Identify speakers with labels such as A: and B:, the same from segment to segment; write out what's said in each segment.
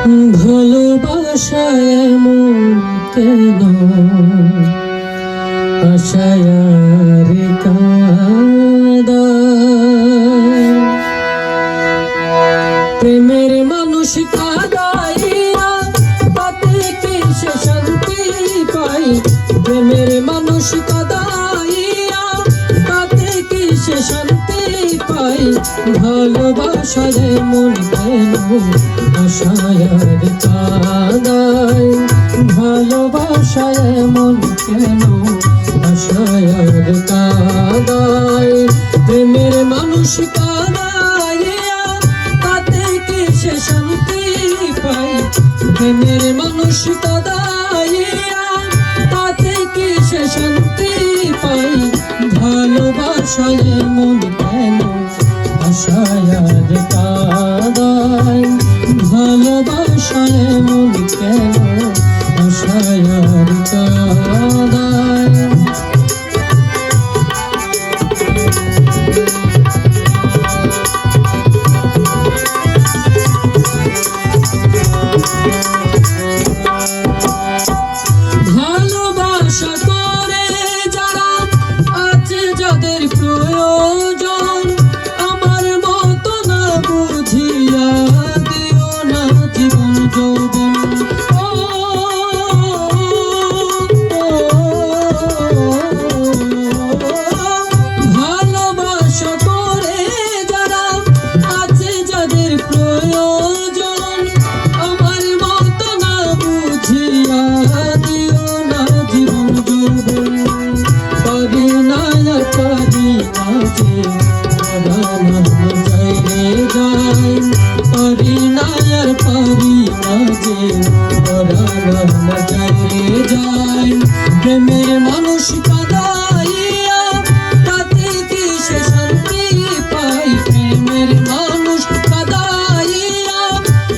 A: ভালোবাসায় এমন কেন আশায় আর কাঁদায়, প্রেমের মানুষ কাঁদাইয়া তাতে কি সে শান্তি পাই, প্রেমের মানুষ কাঁদাইয়া তাতে কি সে শান্তি পাই, ভালোবাসায় এমন কেন আশায় আর কাঁদায়, ভালোবাসায় এমন কেন আশায় আর কাঁদায়, প্রেমের মানুষ কাঁদাইয়া তাতে কি সে শান্তি পাই, প্রেমের মানুষ কাঁদাইয়া তাতে কি সে শান্তি পাই, ভালোবাসায় এমন কেন আশায় আর কাঁদায়, ভালোবাসায় এমন কেন আশায় আর কাঁদায়। ভালোবাসা করে যারা আছে যাদের প্রয়োজন, আমার মতো না বুঝিয়া দিও না জীবন যৌবন, ভালোবাসা করে যারা আছে যাদের প্রয়োজন, আমার মতো না বুঝিয়া দিও না জীবন যৌবন, পারি না আর পারি না যে নাম চাইলে যাই, পারি না আর পারি না যে নাম চাইলে যাই, প্রেমের মানুষ কাঁদাইয়া তাতে কি সে শান্তি পাই, প্রেমের মানুষ কাঁদাইয়া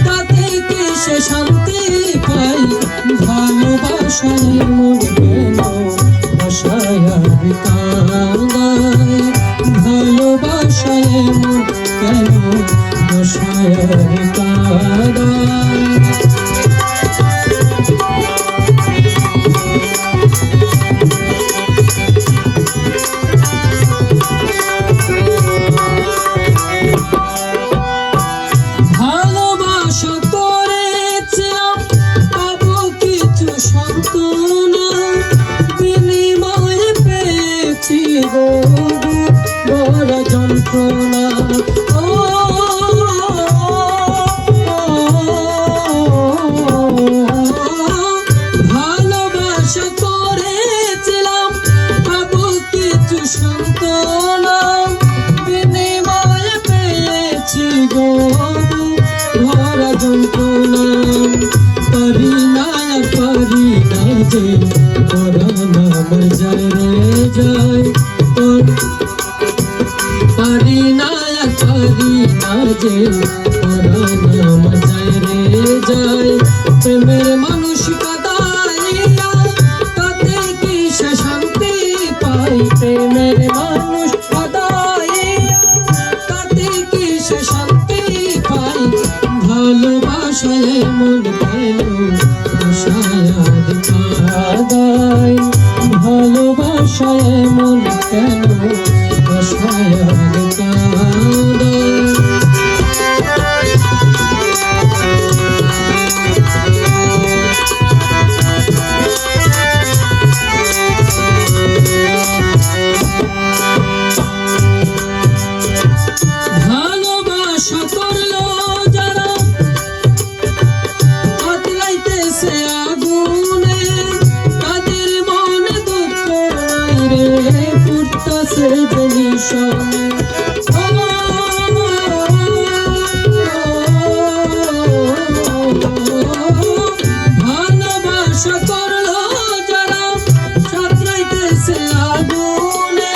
A: তাতে কি সে শান্তি পাই, ভালোবাসায় মন কেন আশায় আর কাঁদায়, ভালোবাসায় মন কেন আশায় আর কাঁদায়। ভালোবাসা করেছিলাম পাবো কিছু সান্ত্বনা, বিনিময়ে পেয়েছি গো বড় যন্ত্রণা, ভালোবাসা করেছিলাম পাবো কিছু সান্ত্বনা, বিনিময়ে পেয়েছি গো ভরা যন্ত্রণা, পারি না পারি না যে পরাণ আমার যায় রে যায়, পারি না পারি না যে পরাণ আমার যায় রে যায়, প্রেমের মানুষ কাঁদাইয়া তাতে কি সে শান্তি পাই, প্রেমের মানুষ কাঁদাইয়া তাতে কি সে শান্তি পাই, ভালোবাসায় মন কেন আশায় আর কাঁদায়, ভালোবাসায় মন কেন আশায় আর কাঁদায়। ভালোবাসা করলো যারা আতলাইতেছে আগুনে, তাদের মনে দুঃখ নাই রে ফুটতাছে টেনশনে, ভালোবাসা করলো যারা সাঁতরাইতেছে আগুনে,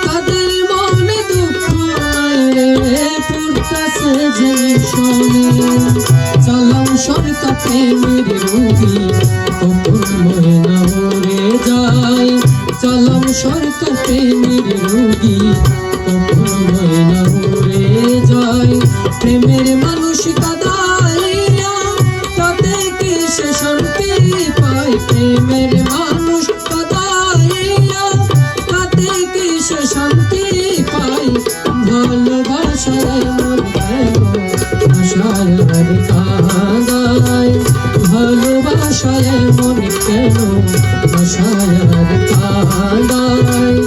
A: তাদের মনে দুঃখ নাই রে ফুটতাছে টেনশনে, চালাম সরকার প্রেমের রোগী তখন ময়না মরে যায়, চালাম সরকার প্রেমের রোগী তখন ময়না মরে যায়, প্রেমের মানুষ কাদাইয়া তাতে কি সে শান্তি পায় প্রেমের মানুষ কাদাইয়া তাতে কি সে শান্তি পায় ভালোবাসায় মন কেন ভাষায় আর কাঁদায় ভালোবাসায় মন কেন ভাষায় আর কাঁদায়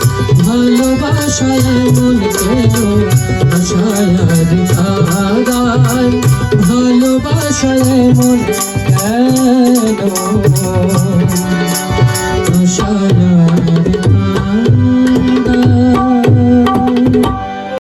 A: ভালোবাসায় মন কেন ভাষায় আর কাঁদায় ভালোবাসায় মন কেন